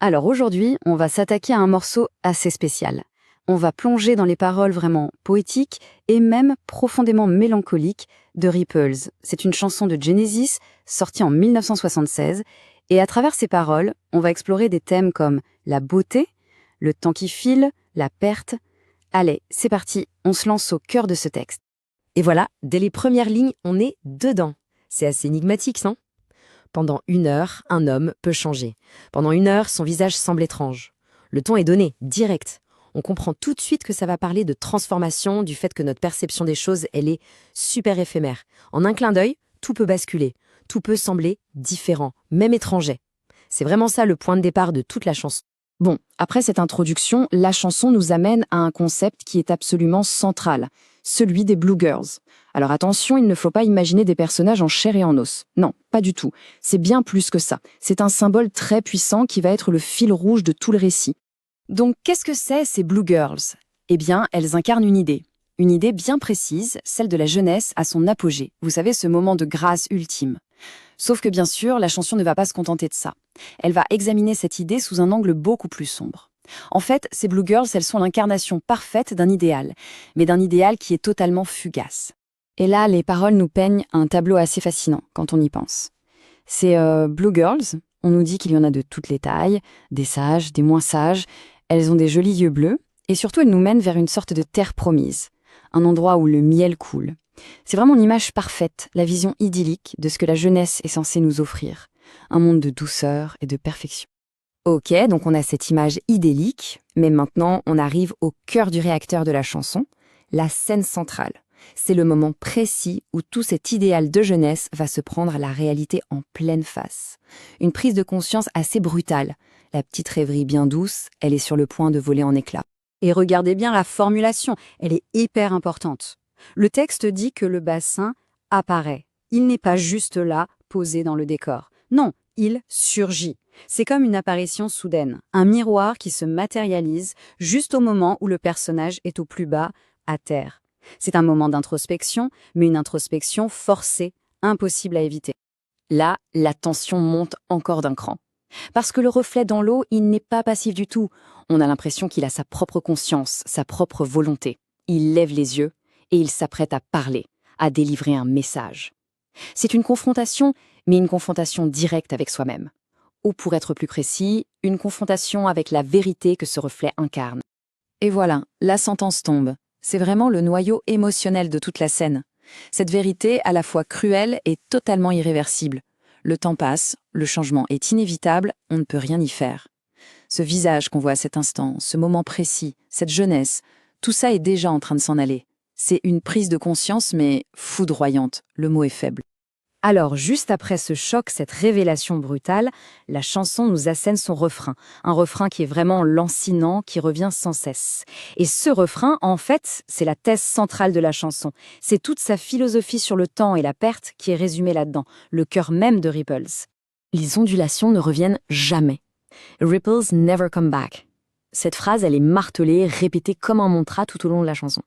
Alors aujourd'hui, on va s'attaquer à un morceau assez spécial. On va plonger dans les paroles vraiment poétiques et même profondément mélancoliques de Ripples. C'est une chanson de Genesis sortie en 1976 et à travers ces paroles, on va explorer des thèmes comme la beauté, le temps qui file, la perte. Allez, c'est parti, on se lance au cœur de ce texte. Et voilà, dès les premières lignes, on est dedans. C'est assez énigmatique, non? Pendant 1 heure, un homme peut changer. Pendant 1 heure, son visage semble étrange. Le ton est donné, direct. On comprend tout de suite que ça va parler de transformation, du fait que notre perception des choses, elle est super éphémère. En un clin d'œil, tout peut basculer. Tout peut sembler différent, même étranger. C'est vraiment ça le point de départ de toute la chanson. Bon, après cette introduction, la chanson nous amène à un concept qui est absolument central, celui des Blue Girls. Alors attention, il ne faut pas imaginer des personnages en chair et en os. Non, pas du tout. C'est bien plus que ça. C'est un symbole très puissant qui va être le fil rouge de tout le récit. Donc qu'est-ce que c'est ces Blue Girls? Eh bien, elles incarnent une idée. Une idée bien précise, celle de la jeunesse à son apogée. Vous savez, ce moment de grâce ultime. Sauf que bien sûr, la chanson ne va pas se contenter de ça. Elle va examiner cette idée sous un angle beaucoup plus sombre. En fait, ces Blue Girls, elles sont l'incarnation parfaite d'un idéal, mais d'un idéal qui est totalement fugace. Et là, les paroles nous peignent un tableau assez fascinant quand on y pense. Ces Blue Girls, on nous dit qu'il y en a de toutes les tailles, des sages, des moins sages, elles ont des jolis yeux bleus, et surtout elles nous mènent vers une sorte de terre promise, un endroit où le miel coule. C'est vraiment l'image parfaite, la vision idyllique de ce que la jeunesse est censée nous offrir. Un monde de douceur et de perfection. Ok, donc on a cette image idyllique, mais maintenant on arrive au cœur du réacteur de la chanson, la scène centrale. C'est le moment précis où tout cet idéal de jeunesse va se prendre la réalité en pleine face. Une prise de conscience assez brutale. La petite rêverie bien douce, elle est sur le point de voler en éclats. Et regardez bien la formulation, elle est hyper importante. Le texte dit que le bassin apparaît. Il n'est pas juste là, posé dans le décor. Non, il surgit. C'est comme une apparition soudaine, un miroir qui se matérialise juste au moment où le personnage est au plus bas, à terre. C'est un moment d'introspection, mais une introspection forcée, impossible à éviter. Là, la tension monte encore d'un cran. Parce que le reflet dans l'eau, il n'est pas passif du tout. On a l'impression qu'il a sa propre conscience, sa propre volonté. Il lève les yeux et il s'apprête à parler, à délivrer un message. C'est une confrontation, mais une confrontation directe avec soi-même. Ou pour être plus précis, une confrontation avec la vérité que ce reflet incarne. Et voilà, la sentence tombe. C'est vraiment le noyau émotionnel de toute la scène. Cette vérité, à la fois cruelle et totalement irréversible. Le temps passe, le changement est inévitable, on ne peut rien y faire. Ce visage qu'on voit à cet instant, ce moment précis, cette jeunesse, tout ça est déjà en train de s'en aller. C'est une prise de conscience, mais foudroyante, le mot est faible. Alors, juste après ce choc, cette révélation brutale, la chanson nous assène son refrain. Un refrain qui est vraiment lancinant, qui revient sans cesse. Et ce refrain, en fait, c'est la thèse centrale de la chanson. C'est toute sa philosophie sur le temps et la perte qui est résumée là-dedans, le cœur même de Ripples. Les ondulations ne reviennent jamais. Ripples never come back. Cette phrase, elle est martelée, répétée comme un mantra tout au long de la chanson.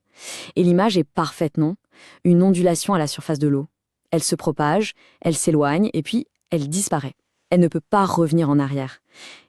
Et l'image est parfaite, non? Une ondulation à la surface de l'eau. Elle se propage, elle s'éloigne, et puis elle disparaît. Elle ne peut pas revenir en arrière.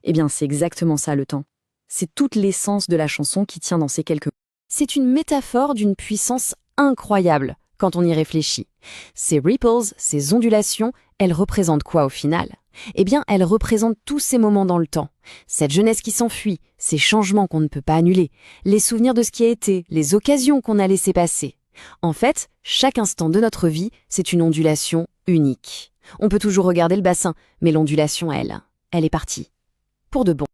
Eh bien, c'est exactement ça, le temps. C'est toute l'essence de la chanson qui tient dans ces quelques mots. C'est une métaphore d'une puissance incroyable, quand on y réfléchit. Ces ripples, ces ondulations, elles représentent quoi au final? Eh bien, elles représentent tous ces moments dans le temps. Cette jeunesse qui s'enfuit, ces changements qu'on ne peut pas annuler, les souvenirs de ce qui a été, les occasions qu'on a laissées passer. En fait, chaque instant de notre vie, c'est une ondulation unique. On peut toujours regarder le bassin, mais l'ondulation, elle est partie. Pour de bon.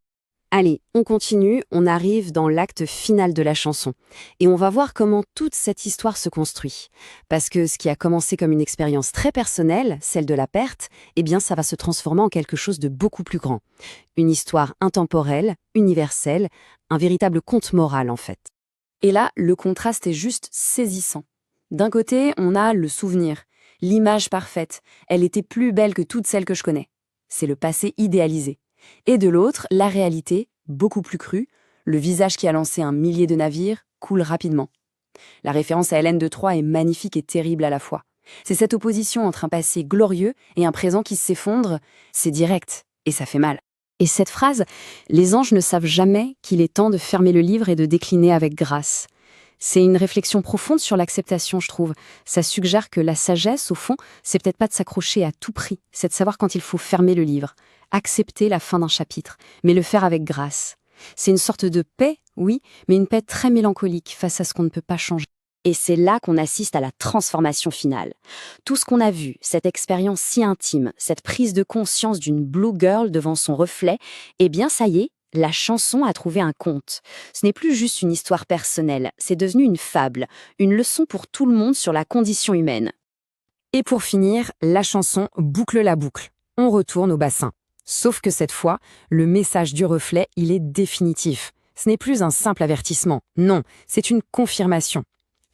Allez, on continue, on arrive dans l'acte final de la chanson. Et on va voir comment toute cette histoire se construit. Parce que ce qui a commencé comme une expérience très personnelle, celle de la perte, eh bien ça va se transformer en quelque chose de beaucoup plus grand. Une histoire intemporelle, universelle, un véritable conte moral en fait. Et là, le contraste est juste saisissant. D'un côté, on a le souvenir, l'image parfaite. Elle était plus belle que toutes celles que je connais. C'est le passé idéalisé. Et de l'autre, la réalité, beaucoup plus crue, le visage qui a lancé un millier de navires coule rapidement. La référence à Hélène de Troie est magnifique et terrible à la fois. C'est cette opposition entre un passé glorieux et un présent qui s'effondre, c'est direct, et ça fait mal. Et cette phrase, les anges ne savent jamais qu'il est temps de fermer le livre et de décliner avec grâce. C'est une réflexion profonde sur l'acceptation, je trouve. Ça suggère que la sagesse, au fond, c'est peut-être pas de s'accrocher à tout prix, c'est de savoir quand il faut fermer le livre, accepter la fin d'un chapitre, mais le faire avec grâce. C'est une sorte de paix, oui, mais une paix très mélancolique face à ce qu'on ne peut pas changer. Et c'est là qu'on assiste à la transformation finale. Tout ce qu'on a vu, cette expérience si intime, cette prise de conscience d'une blue girl devant son reflet, eh bien ça y est, la chanson a trouvé un compte. Ce n'est plus juste une histoire personnelle, c'est devenu une fable, une leçon pour tout le monde sur la condition humaine. Et pour finir, la chanson boucle la boucle. On retourne au bassin. Sauf que cette fois, le message du reflet, il est définitif. Ce n'est plus un simple avertissement. Non, c'est une confirmation.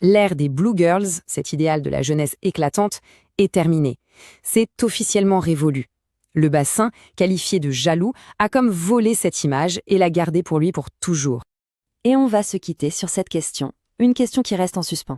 L'ère des Blue Girls, cet idéal de la jeunesse éclatante, est terminée. C'est officiellement révolu. Le bassin, qualifié de jaloux, a comme volé cette image et l'a gardée pour lui pour toujours. Et on va se quitter sur cette question, une question qui reste en suspens.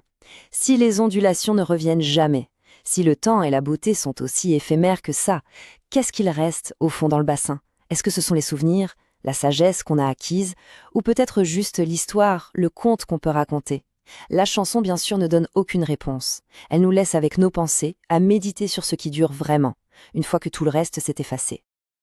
Si les ondulations ne reviennent jamais, si le temps et la beauté sont aussi éphémères que ça, qu'est-ce qu'il reste au fond dans le bassin? Est-ce que ce sont les souvenirs, la sagesse qu'on a acquise, ou peut-être juste l'histoire, le conte qu'on peut raconter? La chanson, bien sûr, ne donne aucune réponse. Elle nous laisse avec nos pensées à méditer sur ce qui dure vraiment, une fois que tout le reste s'est effacé.